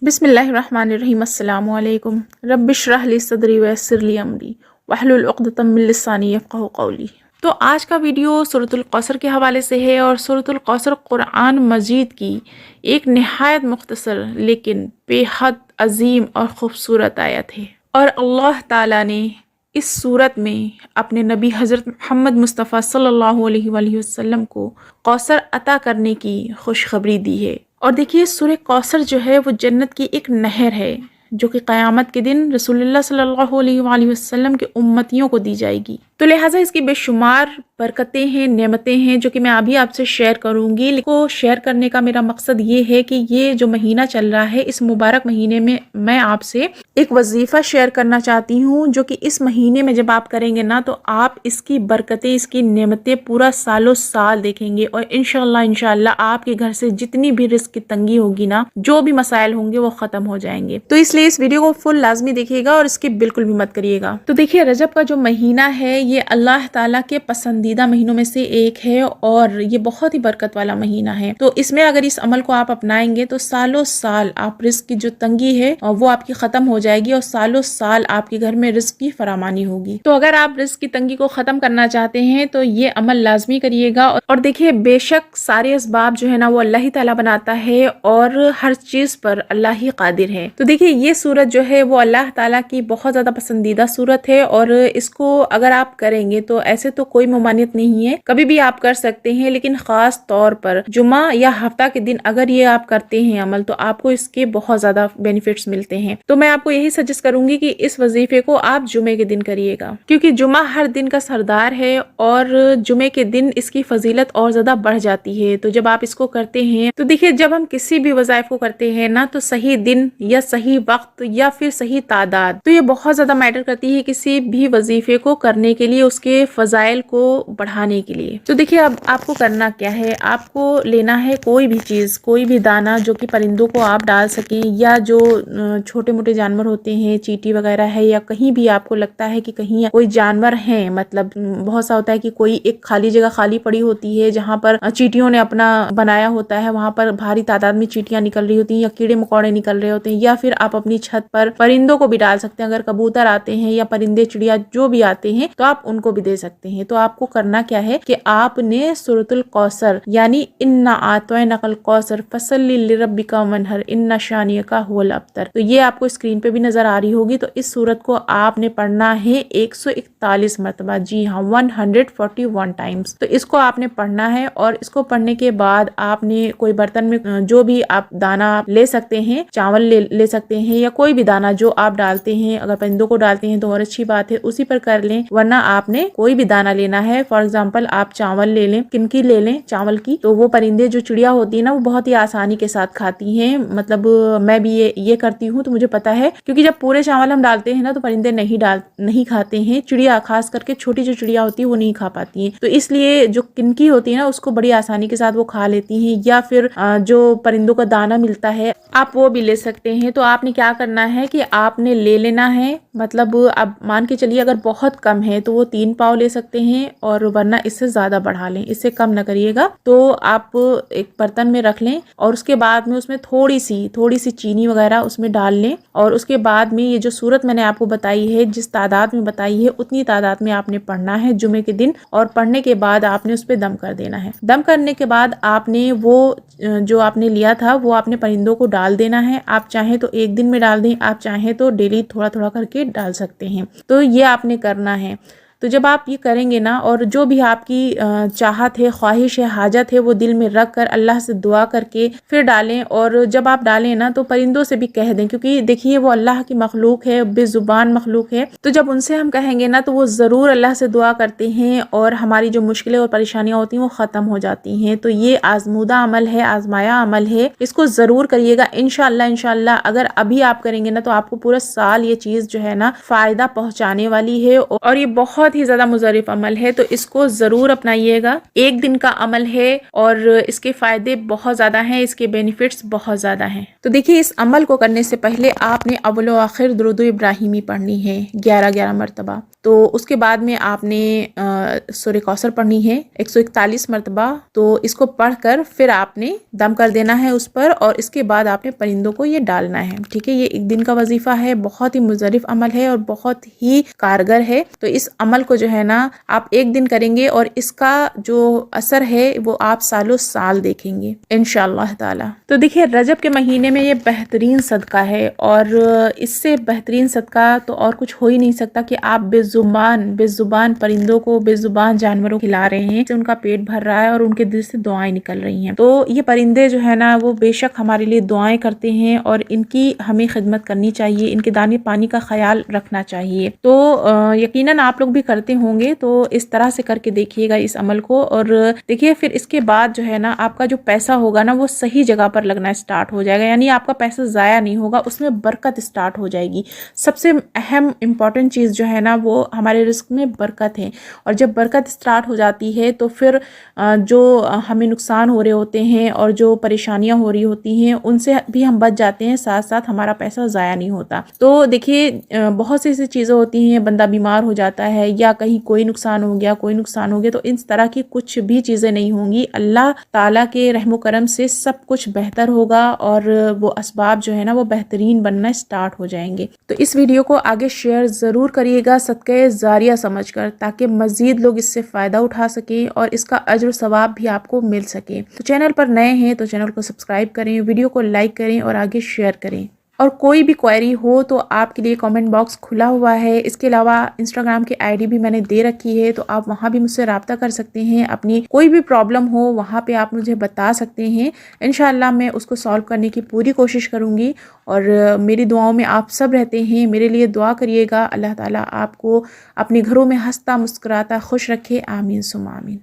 बिस्मिल्लाहिर्रहमानिर्रहीम। अस्सलामु अलैकुम। रब्बिश्रह ली सदरी वयस्सिर ली अमरी वहलुल उक़दतम मिन लिसानी यफ़क़हू क़ौली। तो आज का वीडियो सूरतुल कौसर के हवाले से है और सूरतुल कौसर कुरान मजीद की एक नहायत मुख्तसर लेकिन बेहद अजीम और ख़ूबसूरत आयत है। और अल्लाह ताला ने इस सूरत में अपने नबी हज़रत मोहम्मद मुस्तफ़ा सल्लल्लाहु अलैहि वसल्लम को कौसर अता करने की खुशखबरी दी है। और देखिए, सूरह कौसर जो है वो जन्नत की एक नहर है जो कि क़यामत के दिन रसूलुल्लाह सल्लल्लाहु अलैहि वसल्लम के उम्मतियों को दी जाएगी। तो लिहाजा इसकी बेशुमार बरकतें हैं, नेमतें हैं जो कि मैं अभी आपसे शेयर करूंगी। लेकिन शेयर करने का मेरा मकसद ये है कि ये जो महीना चल रहा है, इस मुबारक महीने में मैं आपसे एक वजीफ़ा शेयर करना चाहती हूँ जो कि इस महीने में जब आप करेंगे ना तो आप इसकी बरकतें, इसकी नेमतें पूरा सालों साल देखेंगे। और इंशाअल्लाह आपके घर से जितनी भी रिस्क की तंगी होगी ना, जो भी मसाइल होंगे वो ख़त्म हो जाएंगे। तो इसलिए इस वीडियो को फुल लाजमी देखिएगा और इसकी बिल्कुल भी मत करिएगा। तो देखिए, रजब का जो महीना है ये अल्लाह ताला के पसंदीदा महीनों में से एक है और ये बहुत ही बरकत वाला महीना है। तो इसमें अगर इस अमल को आप अपनाएंगे तो सालों साल आप रिस्क की जो तंगी है वो आपकी खत्म हो जाएगी और सालों साल आपके घर में रिस्क की फरामानी होगी। तो अगर आप रिस्क की तंगी को खत्म करना चाहते हैं तो ये अमल लाजमी करिएगा। और देखिए, बेशक सारे असबाब जो है ना वो अल्लाह ही ताला बनाता है और हर चीज पर अल्लाह ही कादिर है। तो देखिए, ये सूरत जो है वो अल्लाह ताला की बहुत ज्यादा पसंदीदा सूरत है और इसको अगर आप करेंगे तो ऐसे तो कोई ममानियत नहीं है, कभी भी आप कर सकते हैं। लेकिन खास तौर पर जुमा या हफ्ता के दिन अगर ये आप करते हैं अमल तो आपको इसके बहुत ज्यादा बेनिफिट्स मिलते हैं। तो मैं आपको यही सजेस्ट करूंगी कि इस वजीफे को आप जुमे के दिन करिएगा, क्योंकि जुमा हर दिन का सरदार है और जुमे के दिन इसकी फजीलत और ज्यादा बढ़ जाती है। तो जब आप इसको करते हैं तो देखिए, जब हम किसी भी वज़ाइफ को करते हैं ना तो सही दिन या सही वक्त या फिर सही तादाद, तो ये बहुत ज्यादा मैटर करती है किसी भी वजीफे को करने के लिए, उसके फजाइल को बढ़ाने के लिए। तो देखिए, अब आपको करना क्या है, आपको लेना है कोई भी चीज, कोई भी दाना जो कि परिंदों को आप डाल सकें या जो छोटे मोटे जानवर होते हैं, चींटी वगैरह है या कहीं भी आपको लगता है कि कहीं कोई जानवर है, मतलब बहुत सा होता है कि कोई एक खाली जगह खाली पड़ी होती है जहाँ पर चींटियों ने अपना बनाया होता है, वहां पर भारी तादाद में चींटियां निकल रही होती हैं या कीड़े मकोड़े निकल रहे होते हैं, या फिर आप अपनी छत पर परिंदों को भी डाल सकते हैं। अगर कबूतर आते हैं या परिंदे चिड़िया जो भी आते हैं तो आप उनको भी दे सकते हैं। तो आपको करना क्या है कि आपने सूरतुल कौसर यानी इन्ना आतैनाकल कौसर फसल्लि लिरब्बिका वनहर इन्ना शानियका हुवल अब्तर, तो ये आपको स्क्रीन पे भी नजर आ रही होगी। तो इस सूरत को आपने पढ़ना है 141 मरतबा, जी हाँ 141 टाइम्स। तो इसको आपने पढ़ना है और इसको पढ़ने के बाद आपने कोई बर्तन में जो भी आप दाना ले सकते हैं, चावल ले सकते हैं या कोई भी दाना जो आप डालते हैं, अगर परिंदों को डालते हैं तो और अच्छी बात है, उसी पर कर लें, वरना आपने कोई भी दाना लेना है। फॉर एग्जाम्पल आप चावल ले लें, किनकी ले लें चावल की, तो वो परिंदे जो चिड़िया होती है ना वो बहुत ही आसानी के साथ खाती हैं। मतलब मैं भी ये करती हूँ तो मुझे पता है, क्योंकि जब पूरे चावल हम डालते हैं ना तो परिंदे नहीं खाते हैं, चिड़िया खास करके छोटी जो चिड़िया होती है वो नहीं खा पाती है। तो इसलिए जो किनकी होती है ना उसको बड़ी आसानी के साथ वो खा लेती हैं, या फिर जो परिंदों का दाना मिलता है आप वो भी ले सकते हैं। तो आपने क्या करना है कि आपने ले लेना है, मतलब अब मान के चलिए अगर बहुत कम है तो वो 3 पाव ले सकते हैं और वरना इससे ज्यादा बढ़ा लें, इससे कम न करिएगा। तो आप एक बर्तन में रख लें और उसके बाद में उसमें थोड़ी सी चीनी वगैरह उसमें डाल लें और उसके बाद में ये जो सूरत मैंने आपको बताई है, जिस तादाद में बताई है उतनी तादाद में आपने पढ़ना है जुमे के दिन। और पढ़ने के बाद आपने उस पर दम कर देना है। दम करने के बाद आपने वो जो आपने लिया था वो आपने परिंदों को डाल देना है। आप चाहें तो एक दिन में डाल दें, आप चाहें तो डेली थोड़ा थोड़ा करके डाल सकते हैं। तो ये आपने करना है। तो जब आप ये करेंगे ना, और जो भी आपकी चाहत है, ख्वाहिश है, हाजत है, वो दिल में रख कर अल्लाह से दुआ करके फिर डालें। और जब आप डालें ना तो परिंदों से भी कह दें, क्योंकि देखिए वो अल्लाह की मखलूक है, बेजुबान मखलूक है। तो जब उनसे हम कहेंगे ना तो वो ज़रूर अल्लाह से दुआ करते हैं और हमारी जो मुश्किलें और परेशानियां होती हैं वो ख़त्म हो जाती हैं। तो ये आजमूदा अमल है, आजमाया अमल है, इसको ज़रूर करिएगा। इंशाअल्लाह अगर अभी आप करेंगे ना तो आपको पूरा साल ये चीज़ जो है ना फ़ायदा पहुँचाने वाली है और ये बहुत ही ज्यादा मुजरिफ अमल है। तो इसको जरूर अपनाइएगा। एक दिन का अमल है और इसके फायदे बहुत ज्यादा हैं, इसके बेनिफिट्स बहुत ज्यादा हैं। तो देखिए, इस अमल को करने से पहले आपने अव्वल व आखिर दुरूद इब्राहिमी पढ़नी है 11 मरतबा। तो उसके बाद में आपने सूरह कौसर पढ़नी है 141 मरतबा। तो इसको पढ़कर फिर आपने दम कर देना है उस पर, और इसके बाद आपने परिंदों को ये डालना है। ठीक है, ये एक दिन का वजीफा है, बहुत ही मुजरिफ अमल है और बहुत ही कारगर है। तो इस अमल को जो है ना आप एक दिन करेंगे और इसका जो असर है वो आप सालों साल देखेंगे इंशाअल्लाह ताला। तो देखिए, रजब के महीने में ये बेहतरीन सदका है, और इससे बेहतरीन सदका तो और कुछ हो ही नहीं सकता कि आप बेजुबान परिंदों को, बेजुबान जानवरों को खिला रहे हैं, उनका पेट भर रहा है और उनके दिल से दुआएं निकल रही हैं। तो ये परिंदे जो है ना वो बेशक हमारे लिए दुआएं करते हैं और इनकी हमें खिदमत करनी चाहिए, इनके दाने पानी का ख्याल रखना चाहिए। तो यकीनन आप लोग भी करते होंगे, तो इस तरह से करके देखिएगा इस अमल को। और देखिए, फिर इसके बाद जो है ना आपका जो पैसा होगा ना वो सही जगह पर लगना स्टार्ट हो जाएगा, यानी आपका पैसा ज़ाया नहीं होगा, उसमें बरकत स्टार्ट हो जाएगी। सबसे अहम इम्पॉर्टेंट चीज़ जो है ना वो हमारे रिस्क में बरकत है, और जब बरकत स्टार्ट हो जाती है तो फिर जो हमें नुकसान हो रहे होते हैं और जो परेशानियां हो रही होती हैं उनसे भी हम बच जाते हैं, साथ साथ हमारा पैसा ज़ाया नहीं होता। तो देखिए, बहुत सी ऐसी चीज़ें होती हैं, बंदा बीमार हो जाता है या कहीं कोई नुकसान हो गया, तो इस तरह की कुछ भी चीज़ें नहीं होंगी। अल्लाह ताला के रहमो करम से सब कुछ बेहतर होगा और वो असबाब जो है ना वो बेहतरीन बनना स्टार्ट हो जाएंगे। तो इस वीडियो को आगे शेयर ज़रूर करिएगा सदक़े जारिया समझकर, ताकि मज़ीद लोग इससे फ़ायदा उठा सकें और इसका अज्र सवाब भी आपको मिल सके। तो चैनल पर नए हैं तो चैनल को सब्सक्राइब करें, वीडियो को लाइक करें और आगे शेयर करें। और कोई भी क्वेरी हो तो आपके लिए कमेंट बॉक्स खुला हुआ है। इसके अलावा इंस्टाग्राम की आईडी भी मैंने दे रखी है, तो आप वहाँ भी मुझसे रब्ता कर सकते हैं। अपनी कोई भी प्रॉब्लम हो वहाँ पे आप मुझे बता सकते हैं, इंशाल्लाह मैं उसको सॉल्व करने की पूरी कोशिश करूँगी। और मेरी दुआओं में आप सब रहते हैं, मेरे लिए दुआ करिएगा। अल्लाह ताला आपको अपने घरों में हंसता मुस्कुराता खुश रखे। आमीन सुम्मा आमीन।